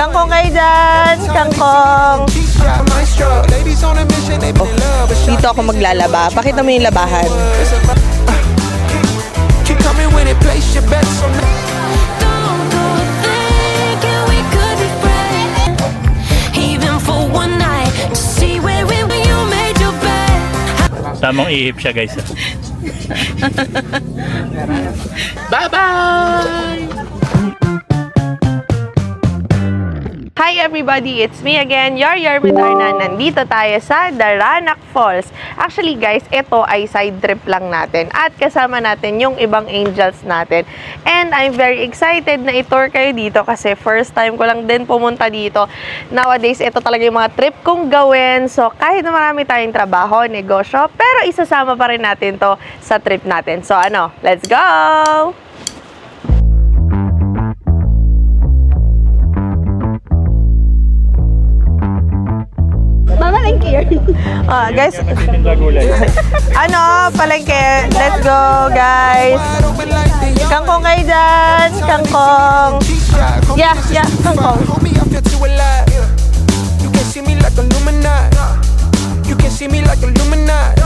Kangkong kayo dyan! Kangkong! Dito ako maglalaba. Pakita mo yung labahan. Tamang ihip siya, guys. Bye-bye! Hi everybody! It's me again, Yar Medarna. Nandito tayo sa Daranac Falls. Actually guys, ito ay side trip lang natin at kasama natin yung ibang angels natin. And I'm very excited na i-tour kayo dito kasi first time ko lang din pumunta dito. Nowadays, ito talaga yung mga trip kong gawin. So kahit na marami tayong trabaho, negosyo, pero isasama pa rin natin to sa trip natin. So ano, let's go! Guys, ano, palengke. Let's go, guys. Kangkong kayo dyan. Kangkong. Yeah, kangkong. You can see me like Illuminati.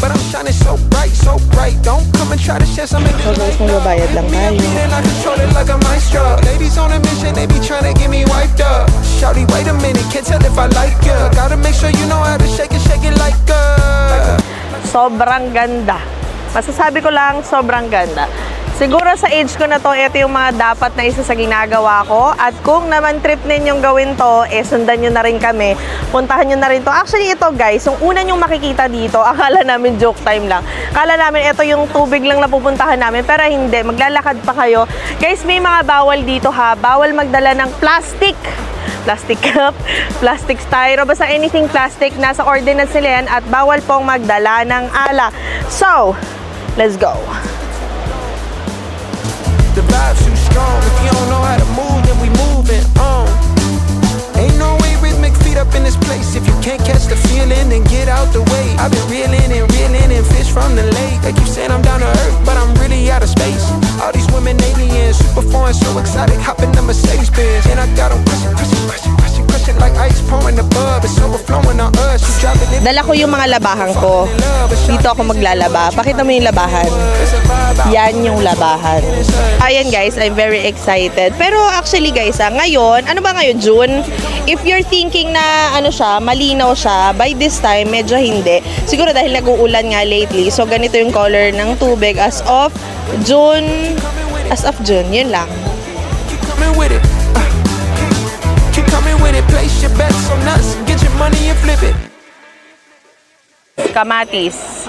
But I'm shining so bright, so bright. Don't come and try to share some. So guys, magbabayad lang tayo. Ladies on a mission, they be trying to get me wiped up. Shawty, wait a minute, can't tell if I like ya. Gotta make sure you know how to shake it like sobrang ganda. Masasabi ko lang, sobrang ganda. Siguro sa age ko na to, ito yung mga dapat na isa sa ginagawa ko. At kung naman trip ninyong gawin to, sundan nyo na rin kami. Puntahan nyo na rin to. Actually, ito guys, yung una nyong makikita dito, akala namin joke time lang. Akala namin ito yung tubig lang na pupuntahan namin. Pero hindi, maglalakad pa kayo. Guys, may mga bawal dito ha. Bawal magdala ng plastic cup, plastic styro, basta anything plastic, nasa ordinance nila yan. At bawal pong magdala ng ala. So, let's go. The vibe's too strong. If you don't know how to move, then we moving on. Ain't no way rhythmic feet up in this place. If you can't catch the feeling, then get out the way. I've been reeling and fish from the lake. They keep saying I'm down to earth, but I'm really out of space. All these women aliens, super foreign, so exotic, hopping the Mercedes Benz. And I got them crushing like ice pouring the bub. It's overflowing on us. You drop it. Dala ko yung mga labahan ko. Dito ako maglalaba. Pakita mo yung labahan. Yan yung labahan. Ayan guys, I'm very excited. Pero actually guys, ngayon, ano ba ngayon, June? If you're thinking na ano siya, malinaw siya, by this time, medyo hindi. Siguro dahil nag-uulan nga lately. So ganito yung color ng tubig as of June. As of June, yun lang. Kamatis.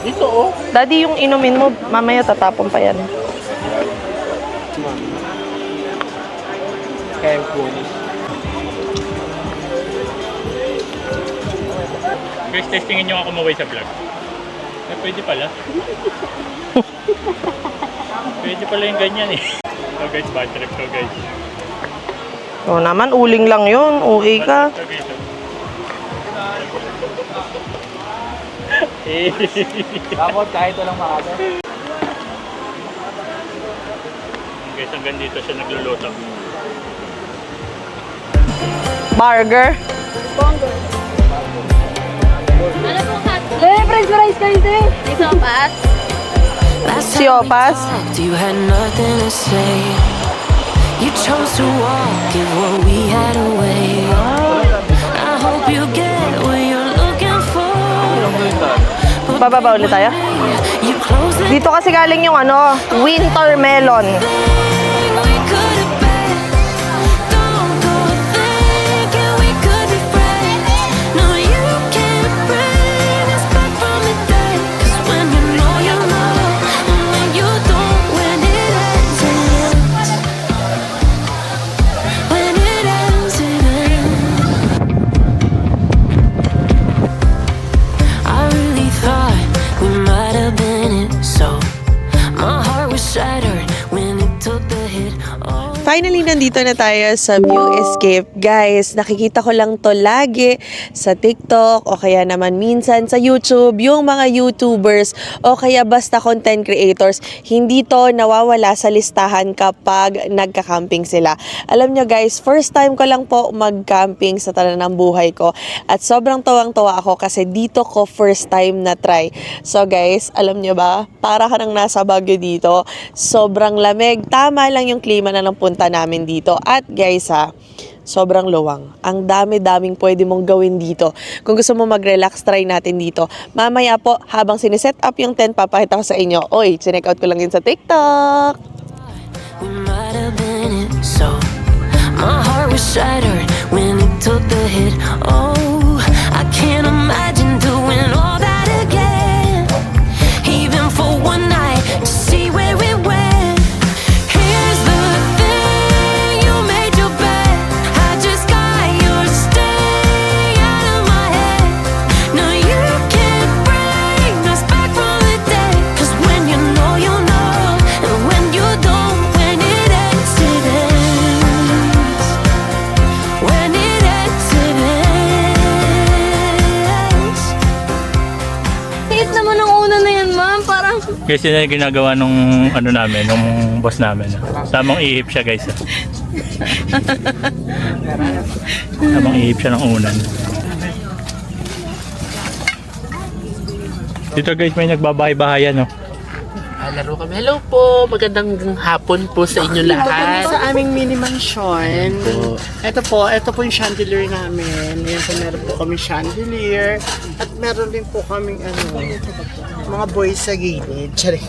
Ito oh. Daddy, yung inumin mo, mamaya tatapon pa yan. Guys, testingin nyo ako maway sa vlog. Pwede pala. Pwede pala yung ganyan eh. So guys, bad trip to guys. O naman, uling lang yun. Uwi ka. Bakit kahit walang makata? Guys, hanggang dito siya nagluluto. Burger. Ano po kat? French fries kayo din. May sopas? Siopas. You had nothing to say. You chose to walk, give what we had away. I hope you get what you're looking for. Bababa ulit tayo. You close the Dito kasi galing yung ano, winter melon. thing we could have been. Don't go thinking we could be friends. No, you can't bring us back from the dead. 'Cause when you know, and when you don't, when it ends, it ends. When it ends, it ends. I really thought we might have been it, so my heart was shattered when it took Finally, nandito na tayo sa View Escape. Guys, nakikita ko lang to lagi sa TikTok o kaya naman minsan sa YouTube. Yung mga YouTubers o kaya basta content creators, hindi to nawawala sa listahan kapag nagka-camping sila. Alam nyo guys, first time ko lang po mag-camping sa tanan ng buhay ko. At sobrang tawang-tawa ako kasi dito ko first time na try. So guys, alam nyo ba? Para ka nang nasa Baguio dito. Sobrang lamig. Tama lang yung klima na punta namin dito. At guys sobrang luwang. Ang dami-daming pwede mong gawin dito. Kung gusto mo mag-relax, try natin dito. Mamaya po, habang siniset up yung tent, papakita ko sa inyo. Oy, chinek out ko lang yun sa TikTok. We might have been it, so my heart was shattered when it took the hit. Oh, I can't imagine doing all that again, even for one night to see where it went. Here's the thing, you made your bed, I just got your stay out of my head. No, you can't bring us back from the dead, 'cause when you know, and when you don't, when it ends, it ends. When it ends, it ends. Hit naman ang una na yan, ma'am. Parang, Guys, yun yung ginagawa nung ano namin, nung boss namin. Tamang ihip siya guys. Tamang ihip siya ng unan. Dito guys, may nagbabahay-bahayan, no? Laro kami. Hello po, magandang hapon po sa inyo lahat. Sa aming mini mansion. Ito po yung chandelier namin. Ayan po, meron po kami chandelier. At meron din po kaming mga boys sa gilid. Charing.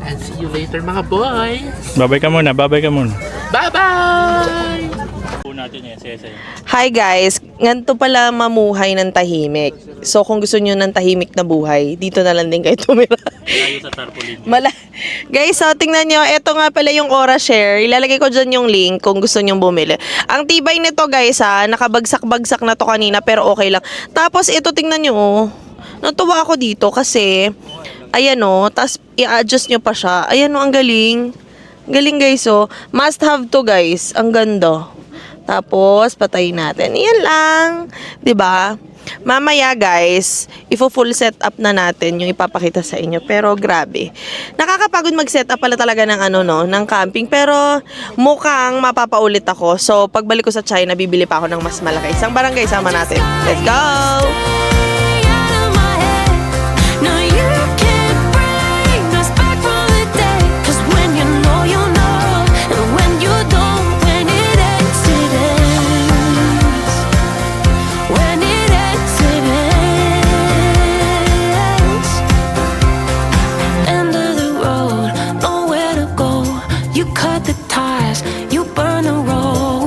And see you later mga boy. Babay ka muna, babay ka muna. Bye-bye! Natin yan, sesay. Hi guys, ganito pala mamuhay ng tahimik. So kung gusto niyo ng tahimik na buhay, dito na lang din kayo tumira. Layo sa tarpaulin. Guys, so tingnan nyo, ito nga pala yung Aura Share. Ilalagay ko dyan yung link kung gusto nyo bumili. Ang tibay nito guys nakabagsak-bagsak na to kanina pero okay lang. Tapos ito tingnan nyo, natuwa ako dito kasi, ayan tas i-adjust nyo pa siya. Ayan ang galing. Galing guys must have to guys, ang ganda. Tapos, patayin natin. Yan lang. 'Di ba? Mamaya guys, ifo-full set up na natin yung ipapakita sa inyo. Pero grabe. Nakakapagod mag-set up pala talaga ng ng camping. Pero mukhang mapapaulit ako. So, pagbalik ko sa China, bibili pa ako ng mas malaki. Isang barangay, sama natin. Let's go! No, you can't bring us back from the dead, 'cause when you know, and when you don't, when it ends, it ends. When it ends, it ends. End of the road, nowhere to go. You cut the ties, you burn the road.